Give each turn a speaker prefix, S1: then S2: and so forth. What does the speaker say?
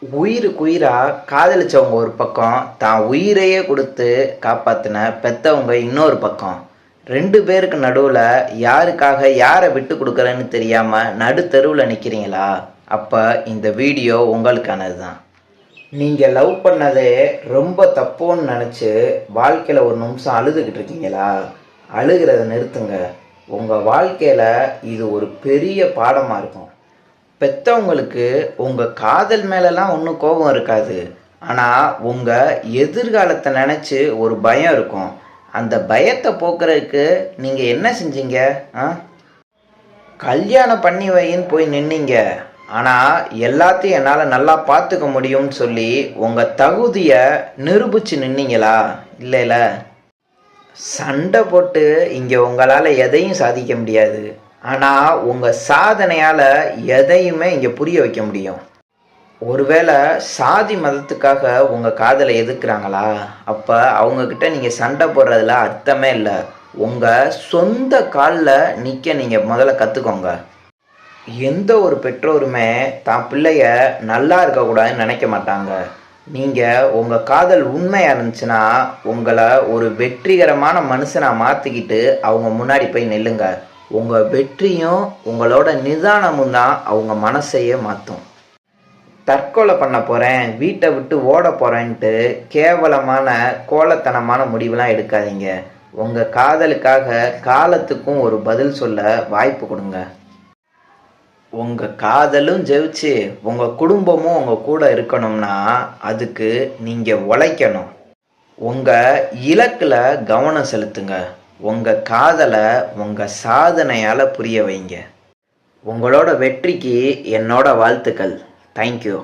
S1: உயிருக்குயிராக காதலிச்சவங்க ஒரு பக்கம், தான் உயிரையே கொடுத்து காப்பாற்றின பெற்றவங்க இன்னொரு பக்கம். ரெண்டு பேருக்கு நடுவில் யாருக்காக யாரை விட்டு கொடுக்குறேன்னு தெரியாமல் நடுத்தெருவில் நிற்கிறீங்களா? அப்போ இந்த வீடியோ உங்களுக்கானது தான். நீங்கள் லவ் பண்ணதே ரொம்ப தப்புன்னு நினச்சி வாழ்க்கையில் ஒரு நிமிஷம் அழுதுகிட்டு இருக்கீங்களா? அழுகிறத நிறுத்துங்க. உங்கள் வாழ்க்கையில் இது ஒரு பெரிய பாடமாக இருக்கும். பெற்றவங்களுக்கு உங்கள் காதல் மேலெலாம் ஒன்றும் கோபம் இருக்காது, ஆனால் உங்கள் எதிர்காலத்தை நினச்சி ஒரு பயம் இருக்கும். அந்த பயத்தை போக்குறதுக்கு நீங்கள் என்ன செஞ்சீங்க? கல்யாணம் பண்ணி வைன்னு போய் நின்னீங்க, ஆனால் எல்லாத்தையும் என்னால் நல்லா பார்த்துக்க முடியும்னு சொல்லி உங்கள் தகுதியை நிரூபித்து நின்னீங்களா? இல்லைல்ல. சண்டை போட்டு இங்கே உங்களால் எதையும் சாதிக்க முடியாது, ஆனால் உங்கள் சாதனையால் எதையுமே இங்கே புரிய வைக்க முடியும். ஒருவேளை சாதி மதத்துக்காக உங்கள் காதலை எதிர்க்கிறாங்களா? அப்போ அவங்கக்கிட்ட நீங்கள் சண்டை போடுறதுல அர்த்தமே இல்லை. உங்கள் சொந்த காலில் நிற்க நீங்கள் முதல்ல கற்றுக்கோங்க. எந்த ஒரு பெற்றோருமே தான் பிள்ளைய நல்லா இருக்கக்கூடாதுன்னு நினைக்க மாட்டாங்க. நீங்கள் உங்கள் காதல் உண்மையாக இருந்துச்சுன்னா உங்களை ஒரு வெற்றிகரமான மனுஷனாக மாற்றிக்கிட்டு அவங்க முன்னாடி போய் நில்லுங்க. உங்கள் வெற்றியும் உங்களோட நிதானமும் தான் அவங்க மனசையே மாற்றும். தற்கொலை பண்ண போகிறேன், வீட்டை விட்டு ஓட போகிறேன்ட்டு கேவலமான கோலத்தனமான முடிவெலாம் எடுக்காதீங்க. உங்கள் காதலுக்காக காலத்துக்கும் ஒரு பதில் சொல்ல வாய்ப்பு கொடுங்க. உங்கள் காதலும் ஜெயிச்சு உங்கள் குடும்பமும் உங்கள் கூட இருக்கணும்னா அதுக்கு நீங்கள் உழைக்கணும். உங்கள் இலக்கில் கவனம் செலுத்துங்க. உங்கள் காதலை உங்கள் சாதனையால் புரிய வைங்க. உங்களோட வெற்றிக்கு என்னோட வாழ்த்துக்கள். தேங்க்யூ.